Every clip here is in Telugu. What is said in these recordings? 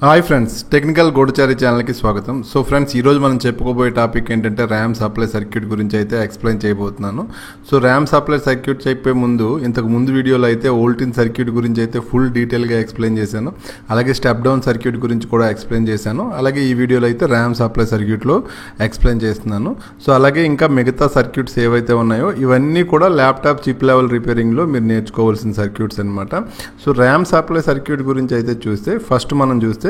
హాయ్ ఫ్రెండ్స్, టెక్నికల్ గూఢచారి ఛానల్కి స్వాగతం. సో ఫ్రెండ్స్, ఈరోజు మనం చెప్పుకోబోయే టాపిక్ ఏంటంటే ర్యామ్ సప్లై సర్క్యూట్ గురించి అయితే ఎక్స్ప్లెయిన్ చేయబోతున్నాను. సో ర్యామ్ సప్లై సర్క్యూట్ చెప్పే ముందు ఇంతకు ముందు వీడియోలో అయితే ఓల్టిన్ సర్క్యూట్ గురించి అయితే ఫుల్ డీటెయిల్గా ఎక్స్ప్లెయిన్ చేశాను. అలాగే స్టెప్ డౌన్ సర్క్యూట్ గురించి కూడా ఎక్స్ప్లెయిన్ చేశాను. అలాగే ఈ వీడియోలో అయితే ర్యామ్ సప్లై సర్క్యూట్లో ఎక్స్ప్లెయిన్ చేస్తున్నాను. సో అలాగే ఇంకా మిగతా సర్క్యూట్స్ ఏవైతే ఉన్నాయో ఇవన్నీ కూడా ల్యాప్టాప్ చిప్ లెవెల్ రిపేరింగ్లో మీరు నేర్చుకోవాల్సిన సర్క్యూట్స్ అనమాట. సో ర్యామ్ సప్లై సర్క్యూట్ గురించి అయితే చూస్తే ఫస్ట్ మనం చూస్తే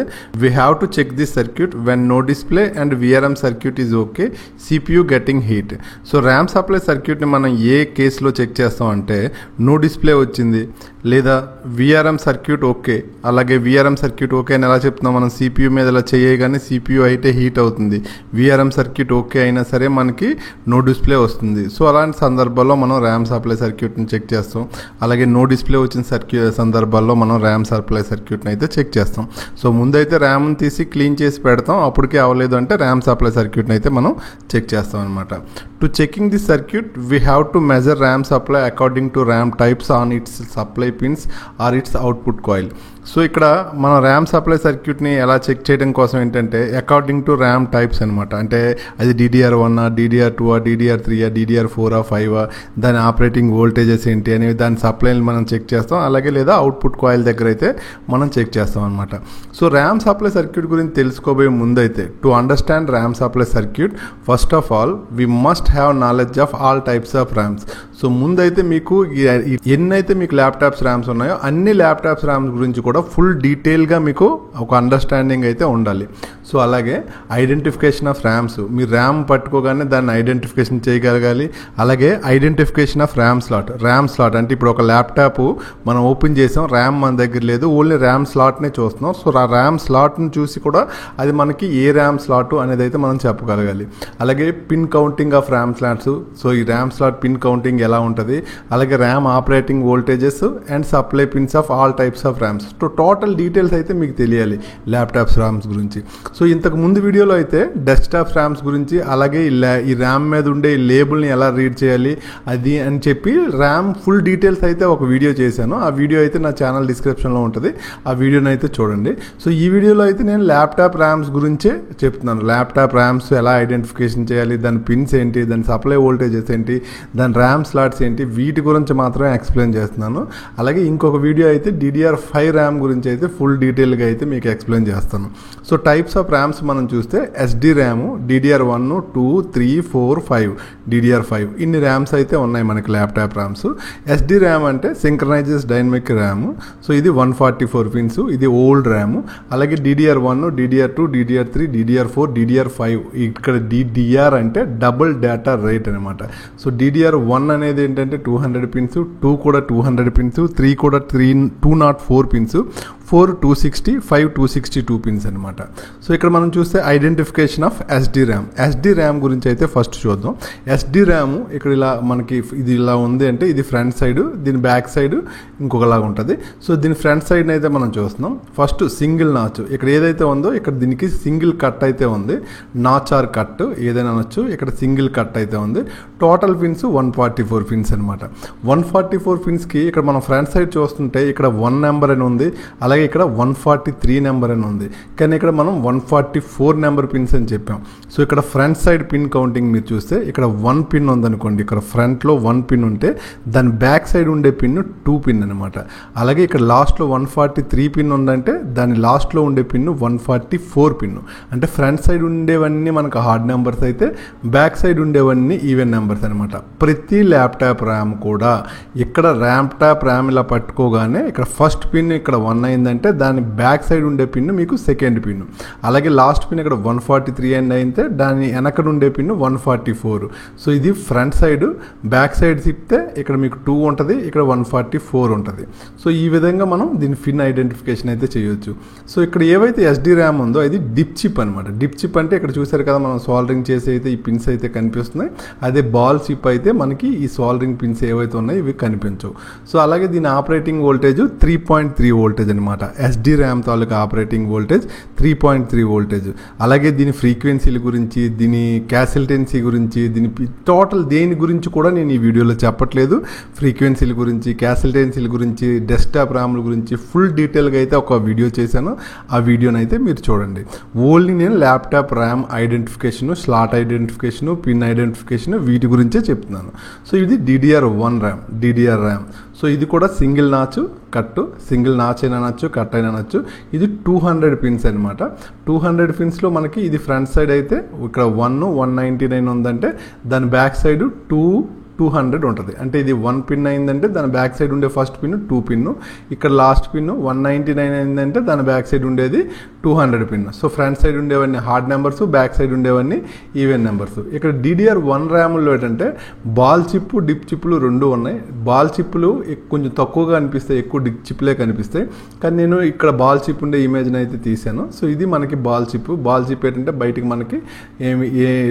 we have to check this circuit when no display and VRM circuit is okay, CPU getting heat. So RAM supply సర్క్యూట్ని మనం ఏ కేసులో చెక్ చేస్తాం అంటే నో డిస్ప్లే వచ్చింది లేదా విఆర్ఎం సర్క్యూట్ ఓకే. అలాగే విఆర్ఎం సర్క్యూట్ ఓకే అని ఎలా చెప్తున్నాం, మనం CPU మీద ఇలా చేయగానే CPU అయితే హీట్ అవుతుంది. విఆర్ఎం సర్క్యూట్ ఓకే అయినా సరే మనకి నో డిస్ప్లే వస్తుంది. సో అలాంటి సందర్భాల్లో మనం ర్యామ్ సప్లై సర్క్యూట్ని చెక్ చేస్తాం. అలాగే నో డిస్ప్లే వచ్చిన సందర్భాల్లో మనం ర్యామ్ సప్లై సర్క్యూట్ని అయితే చెక్ చేస్తాం. సో ముందైతే ర్యామ్ని తీసి క్లీన్ చేసి పెడతాం, అప్పటికే అవ్వలేదు అంటే ర్యామ్ సప్లై సర్క్యూట్ని అయితే మనం చెక్ చేస్తాం అనమాట. To checking this circuit we have to measure RAM supply according to RAM types on its supply pins or its output coil. So ఇక్కడ మనం ర్యామ్ సప్లై సర్క్యూట్ని ఎలా చెక్ చేయడం కోసం ఏంటంటే అకార్డింగ్ టు ర్యామ్ టైప్స్ అనమాట. అంటే అది DDR1, DDR2, DDR3, DDR4, 5, దాని ఆపరేటింగ్ వోల్టేజెస్ ఏంటి అనేవి దాని సప్లైని మనం చెక్ చేస్తాం. అలాగే లేదా అవుట్పుట్ కాయిల్ దగ్గర అయితే మనం చెక్ చేస్తాం అనమాట. సో ర్యామ్ సప్లై సర్క్యూట్ గురించి తెలుసుకోబోయే ముందైతే to understand RAM supply circuit first of all we must have knowledge of all types of RAMs. So ముందైతే మీకు ఎన్నైతే మీకు ల్యాప్టాప్స్ ర్యామ్స్ ఉన్నాయో అన్ని ల్యాప్టాప్స్ ర్యామ్స్ గురించి కూడా ఫుల్ డీటెయిల్గా మీకు ఒక అండర్స్టాండింగ్ అయితే ఉండాలి. సో అలాగే ఐడెంటిఫికేషన్ ఆఫ్ ర్యామ్స్, మీరు ర్యామ్ పట్టుకోగానే దాన్ని ఐడెంటిఫికేషన్ చేయగలగాలి. అలాగే ఐడెంటిఫికేషన్ ఆఫ్ ర్యామ్ స్లాట్ అంటే ఇప్పుడు ఒక ల్యాప్టాప్ మనం ఓపెన్ చేసాం, ర్యామ్ మన దగ్గర లేదు, ఓన్లీ ర్యామ్ స్లాట్నే చూస్తున్నాం. సో ఆ ర్యామ్ స్లాట్ని చూసి కూడా అది మనకి ఏ ర్యామ్ స్లాట్ అనేది అయితే మనం చెప్పగలగాలి. అలాగే pin counting of RAM slots. So ఈ ర్యామ్ స్లాట్ పిన్ కౌంటింగ్ ఎలా ఉంటుంది, అలాగే RAM operating voltages and supply pins of all types of rams. Total details అయితే మీకు తెలియాలి ల్యాప్టాప్స్ ర్యామ్స్ గురించి. సో ఇంతకు ముందు వీడియోలో అయితే డెస్క్టాప్ ర్యామ్స్ గురించి, అలాగే ఈ ర్యామ్ మీద ఉండే ఈ లేబుల్ని ఎలా రీడ్ చేయాలి అది అని చెప్పి ర్యామ్ ఫుల్ డీటెయిల్స్ అయితే ఒక వీడియో చేశాను. ఆ వీడియో అయితే నా ఛానల్ డిస్క్రిప్షన్లో ఉంటుంది, ఆ వీడియోని అయితే చూడండి. సో ఈ వీడియోలో అయితే నేను ల్యాప్టాప్ ర్యామ్స్ గురించే చెప్తున్నాను. ల్యాప్టాప్ ర్యామ్స్ ఎలా ఐడెంటిఫికేషన్ చేయాలి, దాని పిన్స్ ఏంటి, దాని సప్లై వోల్టేజెస్ ఏంటి, దాని ర్యామ్ స్లాట్స్ ఏంటి, వీటి గురించి మాత్రమే ఎక్స్ప్లెయిన్ చేస్తున్నాను. అలాగే ఇంకొక వీడియో అయితే DDR5 ర్యామ్ గురించి అయితే ఫుల్ డీటెయిల్గా అయితే మీకు ఎక్స్ప్లెయిన్ చేస్తాను. సో టైప్స్ ఆఫ్ ర్యామ్స్ మనం చూస్తే SD ర్యామ్, DDR1, 2, 3, 4, 5, DDR5 ఇన్ని ర్యామ్స్ అయితే ఉన్నాయి మనకి ల్యాప్టాప్ ర్యామ్స్. SD ర్యామ్ అంటే సింక్రనైజెస్ డైనమిక్ ర్యామ్. సో ఇది 144 పిన్స్, ఇది ఓల్డ్ ర్యామ్. అలాగే DDR1, DDR2, DDR3, DDR4, DDR5. ఇక్కడ DDR అంటే డబుల్ డేటా రేట్ అనమాట. సో DDR1 అనేది ఏంటంటే 200 పిన్స్, 2 కూడా 200 పిన్స్, 3 కూడా 204 పిన్స్, 4 260, 5 262 పిన్స్ అనమాట. సో ఇక్కడ మనం చూస్తే ఐడెంటిఫికేషన్ ఆఫ్ SD ర్యామ్ గురించి అయితే ఫస్ట్ చూద్దాం. SD ర్యామ్ ఇక్కడ ఇలా మనకి ఇది ఇలా ఉంది అంటే ఇది ఫ్రంట్ సైడ్, దీని బ్యాక్ సైడ్ ఇంకొకలాగా ఉంటుంది. సో దీని ఫ్రంట్ సైడ్ అయితే మనం చూస్తున్నాం. ఫస్ట్ సింగిల్ నాచ్ ఇక్కడ ఏదైతే ఉందో ఇక్కడ దీనికి సింగిల్ కట్ అయితే ఉంది, నాచ్ ఆర్ కట్ ఏదైనా అనొచ్చు. ఇక్కడ సింగిల్ కట్ అయితే ఉంది. టోటల్ పిన్స్ 144 పిన్స్ అనమాట. 144 పిన్స్కి ఇక్కడ మనం ఫ్రంట్ సైడ్ చూస్తుంటే ఇక్కడ 1 నెంబర్ అని ఉంది, అలాగే ఇక్కడ 143 నెంబర్ అని ఉంది. కానీ ఇక్కడ మనం 144 నెంబర్ పిన్స్ అని చెప్పాం. సో ఇక్కడ ఫ్రంట్ సైడ్ పిన్ కౌంటింగ్ మీరు చూస్తే ఇక్కడ 1 పిన్ ఉందనుకోండి, ఇక్కడ ఫ్రంట్లో 1 పిన్ ఉంటే దాని బ్యాక్ సైడ్ ఉండే పిన్ 2 పిన్ అనమాట. అలాగే ఇక్కడ లాస్ట్లో 143 పిన్ ఉందంటే దాని లాస్ట్లో ఉండే పిన్ 144 పిన్. అంటే ఫ్రంట్ సైడ్ ఉండేవన్నీ మనకు హార్డ్ నెంబర్స్ అయితే బ్యాక్ సైడ్ ఉండేవన్నీ ఈవెన్ నెంబర్స్ అనమాట. ప్రతి ల్యాప్టాప్ ర్యామ్ కూడా ఇక్కడ ల్యాప్టాప్ ర్యామ్ ఇలా పట్టుకోగానే ఇక్కడ ఫస్ట్ పిన్ ఇక్కడ 1 అయిందంటే దాని బ్యాక్ సైడ్ ఉండే పిన్ మీకు సెకండ్ పిన్. అలాగే లాస్ట్ పిన్ ఇక్కడ 143 అయితే దాని వెనక ఉండే పిన్ 144. సో ఇది ఫ్రంట్ సైడ్. బ్యాక్ సైడ్ తిప్పితే ఇక్కడ మీకు 2 ఉంటుంది, ఇక్కడ 144 ఉంటుంది. సో ఈ విధంగా మనం దీని పిన్ ఐడెంటిఫికేషన్ అయితే చేయొచ్చు. సో ఇక్కడ ఏవైతే SD ర్యామ్ ఉందో అది డిప్ చిప్ అనమాట. డిప్ చిప్ అంటే ఇక్కడ చూసారు కదా మనం సాల్డరింగ్ చేసి అయితే ఈ పిన్స్ అయితే కనిపిస్తున్నాయి. అదే బాల్ చిప్ అయితే మనకి ఈ సాల్డరింగ్ పిన్స్ ఏవైతే ఉన్నాయో ఇవి కనిపించవు. సో అలాగే దీని ఆపరేటింగ్ వోల్టేజ్ 3.3 వోల్టేజ్ అనమాట. అనమాట. SD ర్యామ్ తాలూకా ఆపరేటింగ్ వోల్టేజ్ 3.3 వోల్టేజ్. అలాగే దీని ఫ్రీక్వెన్సీల గురించి, దీని క్యాసిల్టెన్సీ గురించి, దీని టోటల్ దేని గురించి కూడా నేను ఈ వీడియోలో చెప్పట్లేదు. ఫ్రీక్వెన్సీల గురించి, క్యాసిల్టెన్సీల గురించి, డెస్క్టాప్ ర్యామ్ల గురించి ఫుల్ డీటెయిల్గా అయితే ఒక వీడియో చేశాను. ఆ వీడియోని అయితే మీరు చూడండి. ఓన్లీ నేను laptop RAM identification, slot identification, pin identification వీటి గురించే చెప్తున్నాను. సో ఇది DDR1 RAM, DDR RAM. So ఇది కూడా సింగిల్ నాచ్ కట్టు, సింగిల్ నాచ్ అయినా అనొచ్చు, కట్ అయినా అనొచ్చు. ఇది 200 పిన్స్ అనమాట. 200 పిన్స్లో మనకి ఇది ఫ్రంట్ సైడ్ అయితే ఇక్కడ 199 ఉందంటే దాని బ్యాక్ సైడ్ 200 ఉంటుంది. అంటే ఇది 1 పిన్ అయిందంటే దాని బ్యాక్ సైడ్ ఉండే ఫస్ట్ పిన్ 2 పిన్, ఇక్కడ లాస్ట్ పిన్ 199 అయిందంటే దాని బ్యాక్ సైడ్ ఉండేది 200 పిన్. సో ఫ్రంట్ సైడ్ ఉండేవన్నీ హార్డ్ నెంబర్స్, బ్యాక్ సైడ్ ఉండేవన్నీ ఈవెన్ నెంబర్స్. ఇక్కడ DDR1 ర్యామ్లో ఏంటంటే బాల్ చిప్, డిప్ చిప్లు రెండు ఉన్నాయి. బాల్ చిప్లు కొంచెం తక్కువగా అనిపిస్తాయి, ఎక్కువ డిప్ చిప్లే కనిపిస్తాయి. కానీ నేను ఇక్కడ బాల్ చిప్ ఉండే ఇమేజ్ని అయితే తీసాను. సో ఇది మనకి బాల్ చిప్. బాల్ చిప్ ఏంటంటే బయటికి మనకి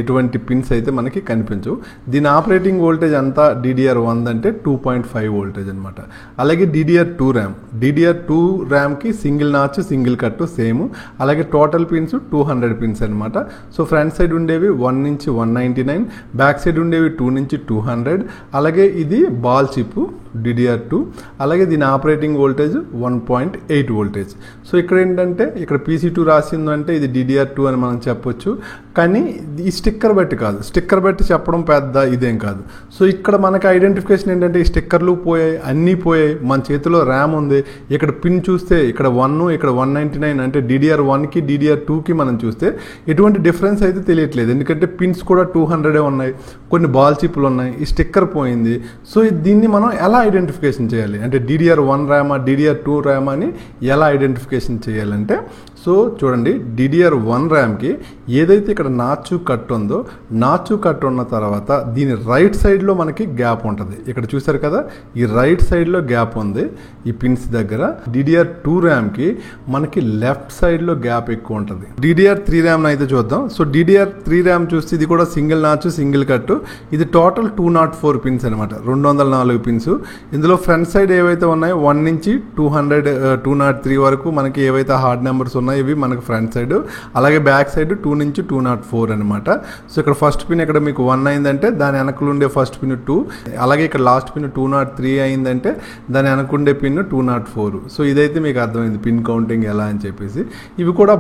ఎటువంటి పిన్స్ అయితే మనకి కనిపించవు. దీని ఆపరేటింగ్ వోల్టేజ్ అంతా DDR1 అంటే 2.5 వోల్టేజ్ అనమాట. అలాగే DDR2 ర్యామ్, DDR2 ర్యామ్కి single notch, single cut same. అలాగే టోటల్ పిన్స్ 200 పిన్స్ అనమాట. సో ఫ్రంట్ సైడ్ ఉండేవి 1 నుంచి 199, బ్యాక్ సైడ్ ఉండేవి 2 నుంచి 200. అలాగే ఇది బాల్ చిప్ DDR2. అలాగే దీని ఆపరేటింగ్ వోల్టేజ్ 1.8 వోల్టేజ్. సో ఇక్కడ ఏంటంటే ఇక్కడ PC2 రాసిందంటే ఇది DDR2 అని మనం చెప్పొచ్చు. కానీ ఈ స్టిక్కర్ బట్టి కాదు, స్టిక్కర్ బట్టి చెప్పడం పెద్ద ఇదేం కాదు. సో ఇక్కడ మనకి ఐడెంటిఫికేషన్ ఏంటంటే ఈ స్టిక్కర్లు పోయాయి, అన్నీ పోయాయి. మన చేతిలో ర్యామ్ ఉంది. ఇక్కడ పిన్ చూస్తే ఇక్కడ 1, ఇక్కడ 199 అంటే DDR1కి DDR2కి మనం చూస్తే ఎటువంటి డిఫరెన్స్ అయితే తెలియట్లేదు. ఎందుకంటే పిన్స్ కూడా 200 ఉన్నాయి, కొన్ని బాల్ చిప్లు ఉన్నాయి, ఈ స్టిక్కర్ పోయింది. సో దీన్ని మనం ఎలా ఐడెంటిఫికేషన్ చేయాలి అంటే DDR1 ర్యామా, DDR2 ర్యామా అని ఎలా ఐడెంటిఫికేషన్ చేయాలంటే, సో చూడండి DDR1 ర్యామ్కి ఏదైతే ఇక్కడ నాచు కట్ ఉందో, నాచు కట్ ఉన్న తర్వాత దీని రైట్ సైడ్లో మనకి గ్యాప్ ఉంటుంది. ఇక్కడ చూసారు కదా, ఈ రైట్ సైడ్లో గ్యాప్ ఉంది ఈ పిన్స్ దగ్గర. DDR2 ర్యామ్కి మనకి లెఫ్ట్ సైడ్లో గ్యాప్ ఎక్కువ ఉంటుంది. DDR3 ర్యామ్ అయితే చూద్దాం. సో DDR3 ర్యామ్ చూస్తే ఇది కూడా సింగిల్ నాచు, సింగిల్ కట్టు. ఇది టోటల్ 204 పిన్స్ అనమాట, 204 పిన్స్. ఇందులో ఫ్రంట్ సైడ్ ఏవైతే ఉన్నాయో 1 నుంచి 203 వరకు మనకి ఏవైతే హార్డ్ నెంబర్స్ ఉన్నాయో ఇవి మనకి ఫ్రంట్ సైడ్. అలాగే బ్యాక్ సైడ్ 2 నుంచి 204 అనమాట. సో ఇక్కడ ఫస్ట్ పిన్ ఇక్కడ మీకు 1 అయిందంటే దాని వెనకలు ఉండే ఫస్ట్ పిన్ 2. అలాగే ఇక్కడ లాస్ట్ పిన్ 203 అయిందంటే దాని వెనకుండే పిన్ 204. సో ఇదైతే మీకు అర్థమైంది పిన్ కౌంటింగ్ ఎలా అని చెప్పేసి. ఇవి కూడా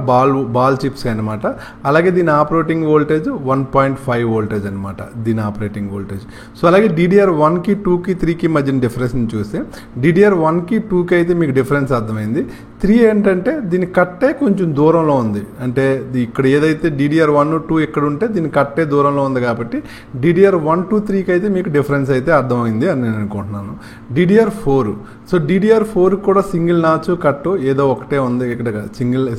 బాల్ చిప్స్ అనమాట. అలాగే దీని ఆపరేటింగ్ వోల్టేజ్ 1.5 వోల్టేజ్ అనమాట, దీని ఆపరేటింగ్ వోల్టేజ్. సో అలాగే DDR1కి 2కి 3కి మధ్యన డిఫరెన్స్ చూస్తే DDR1కి 2కి అయితే మీకు డిఫరెన్స్ అర్థమైంది. 3 ఏంటంటే దీని కట్టే కొంచెం దూరంలో ఉంది. అంటే ఇక్కడ ఏదైతే DDR1, 2 ఇక్కడ ఉంటే దీని కట్టే దూరంలో ఉంది కాబట్టి DDR1 to 3కి అయితే మీకు డిఫరెన్స్ అయితే అర్థమైంది అని నేను అనుకుంటున్నాను. DDR4, సో DDR4 కూడా సింగిల్ నాచు కట్టు ఏదో ఒకటే ఉంది. ఇక్కడ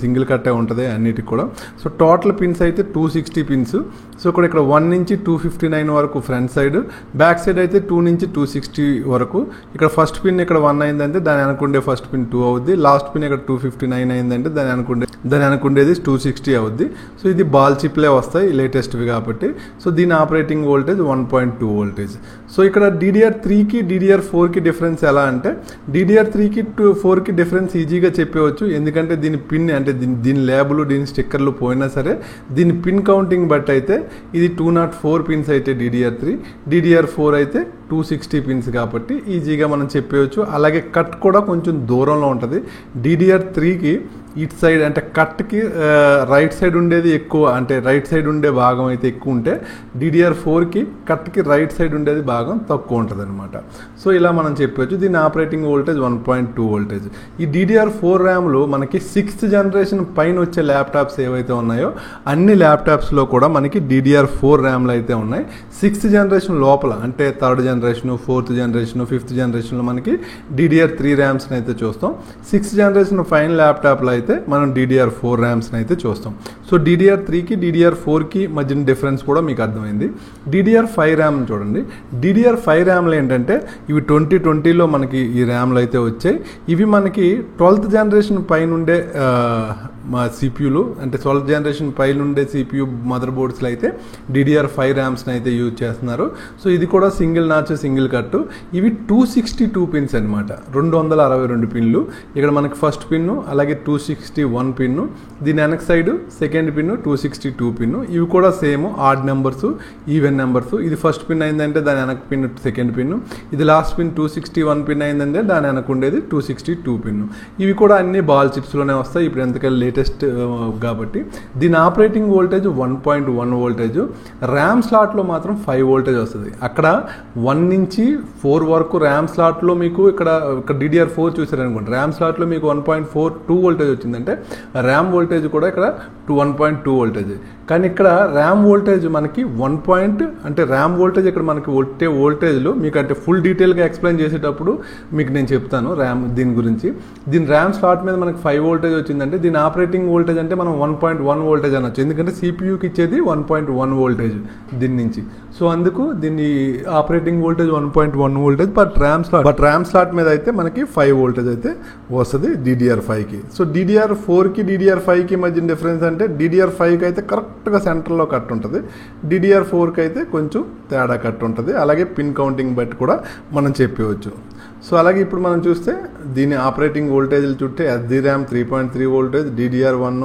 సింగిల్ కట్టే ఉంటుంది అన్నిటికి కూడా. సో టోటల్ పిన్స్ అయితే 260 పిన్స్. సో ఇక్కడ 1 నుంచి 259 వరకు ఫ్రంట్ సైడ్, బ్యాక్ సైడ్ అయితే 2 నుంచి 260 వరకు. ఇక్కడ ఫస్ట్ పిన్ ఇక్కడ 1 అయిందంటే దాని అనుకుండే ఫస్ట్ పిన్ 2 అవుద్ది. లాస్ట్ పిన్ ఇక్కడ 259 అయిందంటే దాని అనుకుండేది 260 అవుద్ది. సో ఇది బాల్ చిప్లే వస్తాయి లేటెస్ట్వి కాబట్టి. సో దీని ఆపరేటింగ్ వోల్టేజ్ 1.2 వోల్టేజ్. సో ఇక్కడ DDR3కి DDR4కి డిఫరెన్స్ ఎలా అంటే DDR3కి 4కి డిఫరెన్స్ ఈజీగా చెప్పవచ్చు. ఎందుకంటే దీని పిన్ అంటే దీని లేబుల్, దీని స్టిక్కర్లు పోయినా సరే దీని పిన్ కౌంటింగ్ బట్టి అయితే ఇది 204 పిన్స్ అయితే DDR3, DDR4 అయితే 260 పిన్స్ కాబట్టి ఈజీగా మనం చెప్పవచ్చు. అలాగే కట్ కూడా కొంచెం దూరంలో ఉంటుంది. DDR3కి ఇటు సైడ్ అంటే కట్కి రైట్ సైడ్ ఉండేది ఎక్కువ, అంటే రైట్ సైడ్ ఉండే భాగం అయితే ఎక్కువ ఉంటే DDR4కి కట్కి రైట్ సైడ్ ఉండేది భాగం తక్కువ ఉంటుంది అనమాట. సో ఇలా మనం చెప్పవచ్చు. దీని ఆపరేటింగ్ వోల్టేజ్ 1.2 వోల్టేజ్. ఈ DDR4 ర్యామ్లో మనకి 6th జనరేషన్ పైన వచ్చే ల్యాప్టాప్స్ ఏవైతే ఉన్నాయో అన్ని ల్యాప్టాప్స్లో కూడా మనకి DDR4 ర్యామ్లు అయితే ఉన్నాయి. 6th జనరేషన్ లోపల అంటే 3rd generation, 4th generation, 5th జనరేషన్లో మనకి DDR3 ర్యామ్స్ని అయితే చూస్తాం. 6th జనరేషన్ ఫైన్ ల్యాప్టాప్లో అయితే మనం DDR4 ర్యామ్స్ని అయితే చూస్తాం. సో DDR3కి DDR4కి మధ్యన డిఫరెన్స్ కూడా మీకు అర్థమైంది. DDR5 ర్యామ్ చూడండి. DDR5 ర్యామ్లు ఏంటంటే ఇవి 2020లో మనకి ఈ ర్యామ్లు అయితే వచ్చాయి. ఇవి మనకి 12th జనరేషన్ పైన ఉండే మా సిపియూలు అంటే 12th జనరేషన్ పైన ఉండే సిపియూ మదర్ బోర్డ్స్లో అయితే DDR5 ర్యామ్స్ని అయితే యూజ్ చేస్తున్నారు. సో ఇది కూడా సింగిల్ నాచ్ సింగిల్ కట్టు. ఇవి 262 పిన్స్ అనమాట, 262 పిన్లు. ఇక్కడ మనకి ఫస్ట్ పిన్ను, అలాగే 261 పిన్ను, దీని వెనక సైడ్ సెకండ్ పిన్ను 262 పిన్ను. ఇవి కూడా same odd numbers, even numbers. ఇది ఫస్ట్ పిన్ అయిందంటే దాని వెనక పిన్ సెకండ్ పిన్ను, ఇది లాస్ట్ పిన్ 261 పిన్ అయిందంటే దాని వెనక ఉండేది 262 పిన్ను. ఇవి కూడా అన్ని బాల్ చిప్స్లోనే వస్తాయి. ఇప్పుడు ఎంతకైనా లేటెస్ట్ కాబట్టి దీని ఆపరేటింగ్ వోల్టేజ్ 1.1 వోల్టేజ్. ర్యామ్ స్లాట్లో మాత్రం 5 వోల్టేజ్ వస్తుంది. అక్కడ 1 నుంచి 4 వరకు ర్యామ్ స్లాట్లో మీకు ఇక్కడ DDR4 చూసారనుకోండి, ర్యామ్ స్లాట్లో మీకు 1.42 వోల్టేజ్ వచ్చిందంటే ర్యామ్ వోల్టేజ్ కూడా ఇక్కడ 1.2 వోల్టేజ్. కానీ ఇక్కడ ర్యామ్ వోల్టేజ్ మనకి అంటే ర్యామ్ వోల్టేజ్ ఇక్కడ మనకి ఒట్టే వోల్టేజ్లో మీకు అంటే ఫుల్ డీటెయిల్గా ఎక్స్ప్లెయిన్ చేసేటప్పుడు మీకు నేను చెప్తాను ర్యామ్ దీని గురించి. దీని ర్యామ్ స్లాట్ మీద మనకి 5 వోల్టేజ్ వచ్చిందంటే దీని ఆపరేటింగ్ వోల్టేజ్ అంటే మనం 1.1 వోల్టేజ్ అనొచ్చు, ఎందుకంటే సిపియూకి ఇచ్చేది 1.1 వోల్టేజ్ దీని నుంచి. సో అందుకు దీన్ని operating voltage 1.1 voltage but RAM slot మీద అయితే మనకి 5 వోల్టేజ్ అయితే వస్తుంది DDR5కి. సో DDR4కి DDR5కి మధ్య డిఫరెన్స్ అంటే DDR5కి అయితే కరెక్ట్గా సెంటర్లో కట్ ఉంటుంది, DDR4కి అయితే కొంచెం తేడా కట్ ఉంటుంది. అలాగే పిన్ కౌంటింగ్ బట్టి కూడా మనం చెప్పవచ్చు. సో అలాగే ఇప్పుడు మనం చూస్తే దీని ఆపరేటింగ్ వోల్టేజ్లు చుట్టే SD RAM 3.3 voltage, DDR1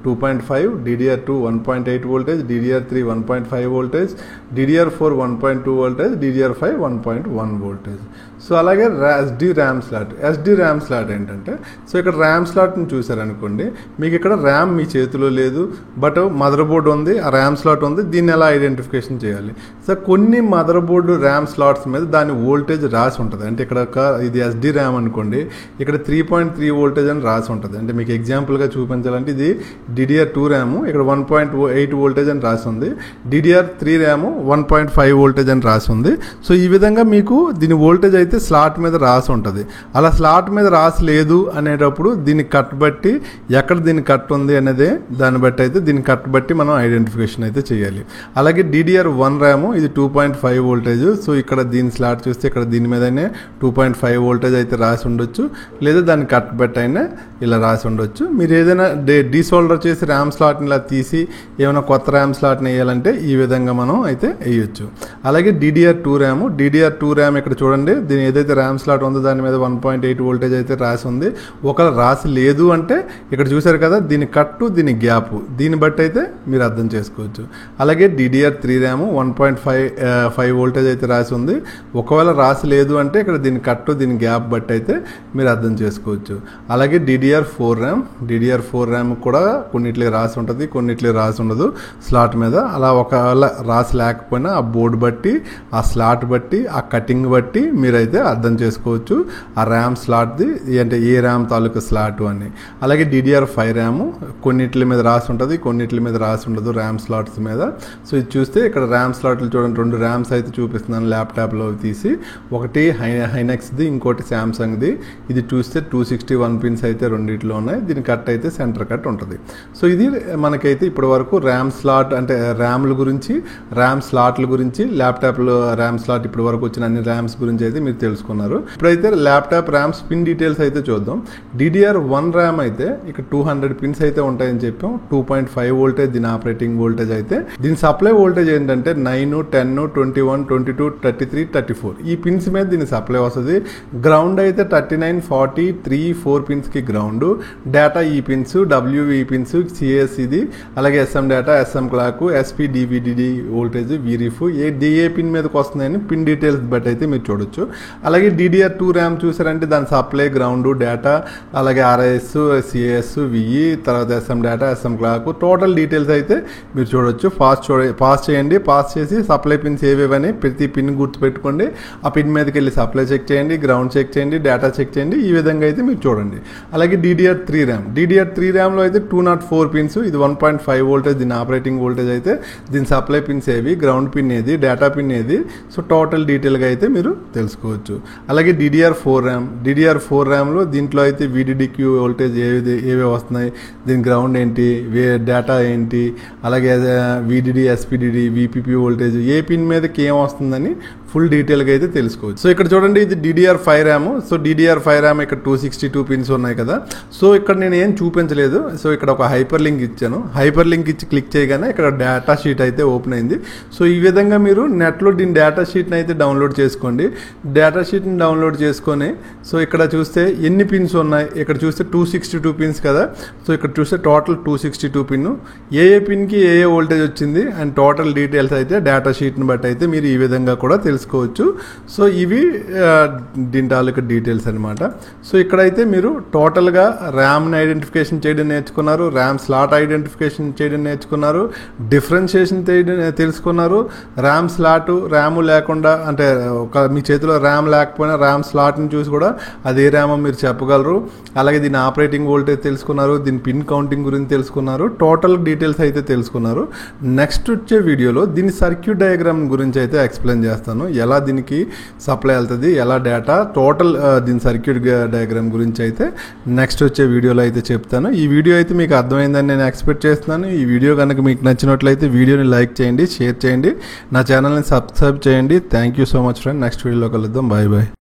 2.5, DDR2 1.8 voltage, DDR3 1.5 voltage, DDR4 1.2 voltage, DDR5 1.1 voltage. So అలాగే SD ర్యామ్ స్లాట్ ఏంటంటే, సో ఇక్కడ ర్యామ్ స్లాట్ని చూసారనుకోండి, మీకు ఇక్కడ ర్యామ్ మీ చేతిలో లేదు, బట్ మదర్ బోర్డు ఉంది, ఆ ర్యామ్ స్లాట్ ఉంది. దీన్ని ఎలా ఐడెంటిఫికేషన్ చేయాలి? సో కొన్ని మదర్ బోర్డు ర్యామ్ స్లాట్స్ మీద దాని వోల్టేజ్ రాసి ఉంటుంది. అంటే ఇక్కడ ఇది SD ర్యామ్ అనుకోండి, ఇక్కడ 3.3 వోల్టేజ్ అని రాసి ఉంటుంది. అంటే మీకు ఎగ్జాంపుల్గా చూపించాలంటే ఇది DDR2 ర్యాము, ఇక్కడ 1.8 వోల్టేజ్ అని రాసి ఉంది. DDR3 ర్యాము 1.5 వోల్టేజ్ అని రాసి ఉంది. సో ఈ విధంగా మీకు దీని వోల్టేజ్ అయితే స్లాట్ మీద రాసి ఉంటుంది. అలా స్లాట్ మీద రాసి లేదు అనేటప్పుడు దీన్ని కట్ బట్టి ఎక్కడ దీన్ని కట్ ఉంది అనేది దాన్ని బట్టి అయితే దీన్ని కట్ బట్టి మనం ఐడెంటిఫికేషన్ అయితే చేయాలి. అలాగే DDR1 ర్యాము ఇది 2.5 వోల్టేజ్. సో ఇక్కడ దీని స్లాట్ చూస్తే ఇక్కడ దీని మీదనే 2.5 వోల్టేజ్ అయితే రాసి ఉండొచ్చు, లేదా దాన్ని కట్ బట్టి అయినా ఇలా రాసి ఉండొచ్చు. మీరు ఏదైనా డీసోల్డర్ చేసి ర్యామ్ స్లాట్ని ఇలా తీసి ఏమైనా కొత్త ర్యామ్ స్లాట్ని వేయాలంటే ఈ విధంగా మనం అయితే వేయొచ్చు. అలాగే DDR2 ర్యామ్ ఇక్కడ చూడండి, దీని ఏదైతే ర్యామ్ స్లాట్ ఉందో దాని మీద 1.8 వోల్టేజ్ అయితే రాసి ఉంది. ఒకవేళ రాసి లేదు అంటే ఇక్కడ చూసారు కదా, దీని కట్టు దీని గ్యాప్, దీన్ని బట్టి అయితే మీరు అర్థం చేసుకోవచ్చు. అలాగే DDR3 ర్యామ్ 1.5 వోల్టేజ్ అయితే రాసి ఉంది. ఒకవేళ రాసి లేదు అంటే ఇక్కడ దీని కట్టు దీని గ్యాప్ బట్టి అయితే మీరు అర్థం చేసుకోవచ్చు. అలాగే DDR4 ర్యామ్ కూడా కొన్నిట్లే రాసి ఉంటుంది, కొన్నిట్లే రాసి ఉండదు స్లాట్ మీద. అలా ఒకవేళ రాసి లేకపోయినా ఆ బోర్డు బట్టి, ఆ స్లాట్ బట్టి, ఆ కటింగ్ బట్టి మీరైతే అర్థం చేసుకోవచ్చు ఆ ర్యామ్ స్లాట్ది అంటే ఏ ర్యామ్ తాలూకా స్లాట్ అని. అలాగే DDR5 ర్యామ్ కొన్నిట్ల మీద రాసి ఉంటుంది, కొన్నిట్ల మీద రాసి ఉండదు ర్యామ్ స్లాట్స్ మీద. సో ఇది చూస్తే ఇక్కడ ర్యామ్ స్లాట్లు చూడండి, 2 ర్యామ్స్ అయితే చూపిస్తున్నాను ల్యాప్టాప్లో తీసి. ఒకటి హైనెక్స్ది, ఇంకోటి శాంసంగ్ది. ఇది చూస్తే 261 పిన్స్ అయితే రెండిట్లో ఉన్నాయి. దీని కట్ అయితే సెంటర్ కట్ ఉంటుంది. సో ఇది మనకైతే ఇప్పటి వరకు ర్యామ్ స్లాట్ అంటే ర్యామ్ల గురించి, ర్యామ్ స్లాట్ల గురించి, ల్యాప్టాప్లో ర్యామ్ స్లాట్ ఇప్పటి వరకు వచ్చిన అన్ని ర్యామ్స్ గురించి అయితే మీరు తెలుసుకున్నారు. ఇప్పుడైతే ల్యాప్టాప్ ర్యామ్స్ పిన్ డీటెయిల్స్ అయితే చూద్దాం. DDR1 ర్యామ్ అయితే ఇక్కడ 200 పిన్స్ అయితే ఉంటాయని చెప్పాం. 2.5 వోల్టేజ్ దీని ఆపరేటింగ్ వోల్టేజ్ అయితే. దీని సప్లై వోల్టేజ్ ఏంటంటే 9, 10, 21, 22, 33, 34 ఈ పిన్స్ మీద దీని సప్లై వస్తుంది. గ్రౌండ్ అయితే 39, 40, 3, 4 పిన్స్కి గ్రౌండ్. డేటా ఈ పిన్స్, WE పిన్స్, CS ఇది, అలాగే SM data, SM clock, SP DVDD voltage, VRIF ఏ పిన్ మీదకి వస్తుందని పిన్ డీటెయిల్స్ బట్టి అయితే మీరు చూడొచ్చు. అలాగే DDR2 ర్యామ్ చూసారంటే దాని సప్లై, గ్రౌండ్, డేటా, అలాగే RIS, CS, VE, తర్వాత SM data, SM clock total details అయితే మీరు చూడొచ్చు. పాస్ చేయండి, పాస్ చేసి సప్లై పిన్స్ ఏవేవని ప్రతి పిన్ గుర్తుపెట్టుకోండి. ఆ పిన్ మీదకి వెళ్ళి సప్లై చెక్ చేయండి, గ్రౌండ్ చెక్ చేయండి, డేటా చెక్ చేయండి. ఈ విధంగా అయితే మీరు చూడండి. అలాగే అలాగే DDR3 ర్యామ్. DDR3 ర్యామ్లో అయితే 204 పిన్స్, ఇది 1.5 వోల్టేజ్ దీని ఆపరేటింగ్ వోల్టేజ్ అయితే, దీని సప్లై పిన్స్ ఏవి, గ్రౌండ్ పిన్ ఏది, డేటా పిన్ ఏది, సో టోటల్ డీటెయిల్గా అయితే మీరు తెలుసుకోవచ్చు. అలాగే DDR4 ర్యామ్లో దీంట్లో అయితే VDDQ వోల్టేజ్ ఏవి వస్తున్నాయి, దీని గ్రౌండ్ ఏంటి, డేటా ఏంటి, అలాగే VDD, SPDD, VPP వోల్టేజ్ ఏ పిన్ మీదకి ఏం వస్తుందని ఫుల్ డీటెయిల్గా అయితే తెలుసుకోవచ్చు. సో ఇక్కడ చూడండి, ఇది DDR5 RAM. So DDR5 RAM ఇక్కడ 262 పిన్స్ ఉన్నాయి కదా. సో ఇక్కడ నేను ఏం చూపించలేదు. సో ఇక్కడ ఒక హైపర్ లింక్ ఇచ్చాను. హైపర్ లింక్ ఇచ్చి క్లిక్ చేయగానే ఇక్కడ డేటా షీట్ అయితే ఓపెన్ అయింది. సో ఈ విధంగా మీరు నెట్లో దీని డేటా షీట్ని అయితే డౌన్లోడ్ చేసుకోండి. డేటా షీట్ని డౌన్లోడ్ చేసుకొని సో ఇక్కడ చూస్తే ఎన్ని పిన్స్ ఉన్నాయి, ఇక్కడ చూస్తే 262 పిన్స్ కదా. సో ఇక్కడ చూస్తే టోటల్ 262 పిన్, ఏ పిన్కి ఏ వోల్టేజ్ వచ్చింది అండ్ టోటల్ డీటెయిల్స్ అయితే డేటా షీట్ని బట్టి అయితే మీరు ఈ విధంగా కూడా తెలుసుకోవచ్చు. సో ఇవి దీని తాలూకా డీటెయిల్స్ అనమాట. సో ఇక్కడైతే మీరు టోటల్గా ర్యామ్ని ఐడెంటిఫికేషన్ చేయడం నేర్చుకున్నారు, ర్యామ్ స్లాట్ ఐడెంటిఫికేషన్ చేయడం నేర్చుకున్నారు, డిఫరెన్షియేషన్ తెలుసుకున్నారు. ర్యామ్ స్లాట్ ర్యామ్ లేకుండా అంటే మీ చేతిలో ర్యామ్ లేకపోయినా ర్యామ్ స్లాట్ని చూసి కూడా అది ఏ ర్యామో మీరు చెప్పగలరు. అలాగే దీని ఆపరేటింగ్ వోల్టేజ్ తెలుసుకున్నారు, దీని పిన్ కౌంటింగ్ గురించి తెలుసుకున్నారు, టోటల్ డీటెయిల్స్ అయితే తెలుసుకున్నారు. నెక్స్ట్ వచ్చే వీడియోలో దీని సర్క్యూట్ డయాగ్రామ్ గురించి అయితే ఎక్స్ప్లెయిన్ చేస్తాను. ఎలా దీనికి సప్లై వెళ్తుంది, ఎలా డేటా టోటల్ దీని సర్క్యూట్ డయాగ్రామ్ గురించి అయితే నెక్స్ట్ వచ్చే వీడియోలో అయితే చెప్తాను. ఈ వీడియో అయితే మీకు అర్థమైందని నేను ఎక్స్పెక్ట్ చేస్తున్నాను. ఈ వీడియో కనుక మీకు నచ్చినట్లయితే వీడియోని లైక్ చేయండి, షేర్ చేయండి, నా ఛానల్ని సబ్స్క్రైబ్ చేయండి. Thank you so much friend. Next వీడియోలో కలుద్దాం. Bye bye.